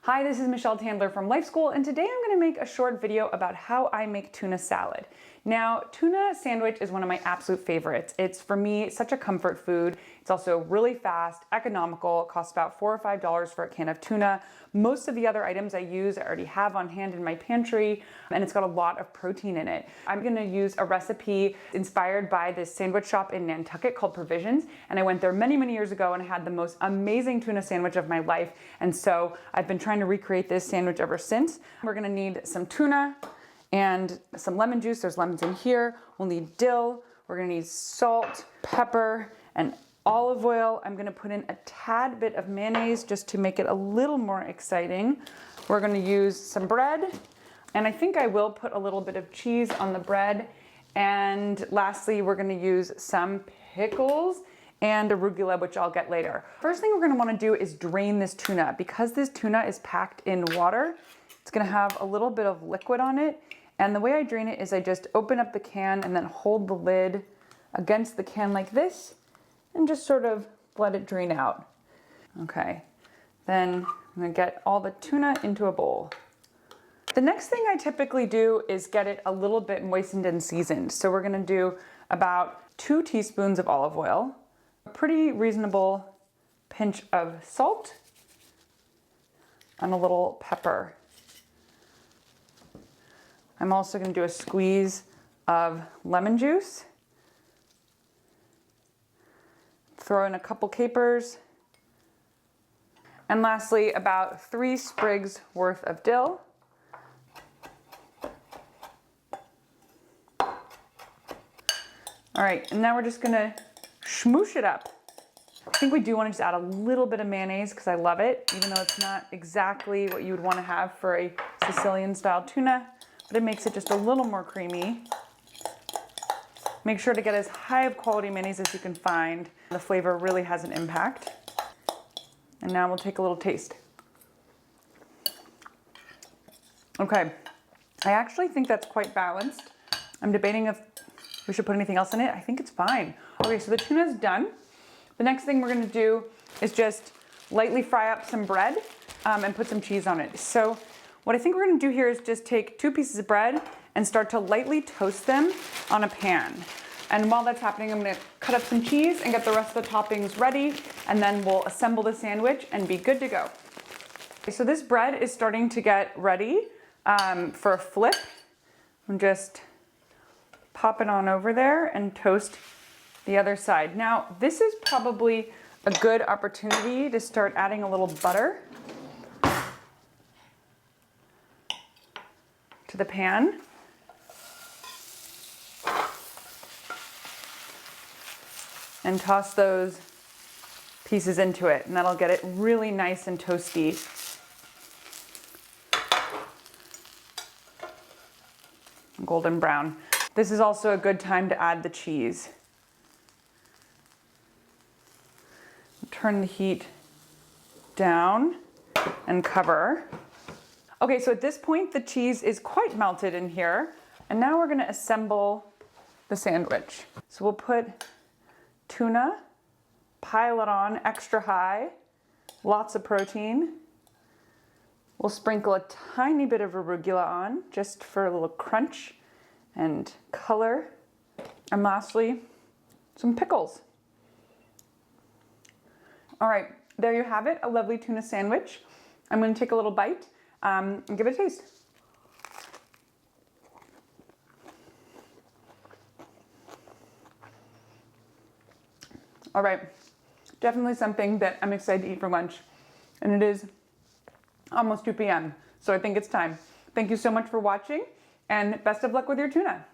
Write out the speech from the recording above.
Hi, this is Michelle Tandler from Life School, and today I'm going to make a short video about how I make tuna salad. Now, tuna sandwich is one of my absolute favorites. It's, for me, such a comfort food. It's also really fast, economical. It costs about $4 or $5 for a can of tuna. Most of the other items I use I already have on hand in my pantry, and it's got a lot of protein in it. I'm going to use a recipe inspired by this sandwich shop in Nantucket called Provisions, and I went there many, many years ago and I had the most amazing tuna sandwich of my life, and so I've been trying to recreate this sandwich ever since. We're going to need some tuna and some lemon juice. There's lemons in here. We'll need dill. We're going to need salt, pepper, and olive oil. I'm going to put in a tad bit of mayonnaise just to make it a little more exciting. We're going to use some bread, and I think I will put a little bit of cheese on the bread. And lastly, we're going to use some pickles and arugula, which I'll get later. First thing we're going to want to do is drain this tuna. Because this tuna is packed in water, it's going to have a little bit of liquid on it. And the way I drain it is I just open up the can and then hold the lid against the can like this and just sort of let it drain out. Okay, then I'm going to get all the tuna into a bowl. The next thing I typically do is get it a little bit moistened and seasoned. So we're going to do about 2 teaspoons of olive oil, a pretty reasonable pinch of salt, and a little pepper. I'm also going to do a squeeze of lemon juice. Throw in a couple capers. And lastly, about 3 sprigs worth of dill. All right, and now we're just gonna smoosh it up. I think we do want to just add a little bit of mayonnaise because I love it, even though it's not exactly what you would want to have for a Sicilian style tuna, but it makes it just a little more creamy. Make sure to get as high of quality mayonnaise as you can find. The flavor really has an impact. And now we'll take a little taste. Okay, I actually think that's quite balanced. I'm debating if we should put anything else in it. I think it's fine. Okay, so the tuna's done. The next thing we're gonna do is just lightly fry up some bread and put some cheese on it. So what I think we're gonna do here is just take 2 pieces of bread and start to lightly toast them on a pan. And while that's happening, I'm gonna cut up some cheese and get the rest of the toppings ready, and then we'll assemble the sandwich and be good to go. Okay, so this bread is starting to get ready for a flip. I'm just pop it on over there and toast the other side. Now, this is probably a good opportunity to start adding a little butter to the pan. And toss those pieces into it, and that'll get it really nice and toasty. Golden brown. This is also a good time to add the cheese. Turn the heat down and cover. Okay, so at this point the cheese is quite melted in here, and now we're going to assemble the sandwich. So we'll put tuna, pile it on extra high, lots of protein. We'll sprinkle a tiny bit of arugula on just for a little crunch and color. And lastly, some pickles. All right, there you have it, a lovely tuna sandwich. I'm going to take a little bite and give it a taste. All right, definitely something that I'm excited to eat for lunch. And it is almost 2 p.m., so I think it's time. Thank you so much for watching, and best of luck with your tuna.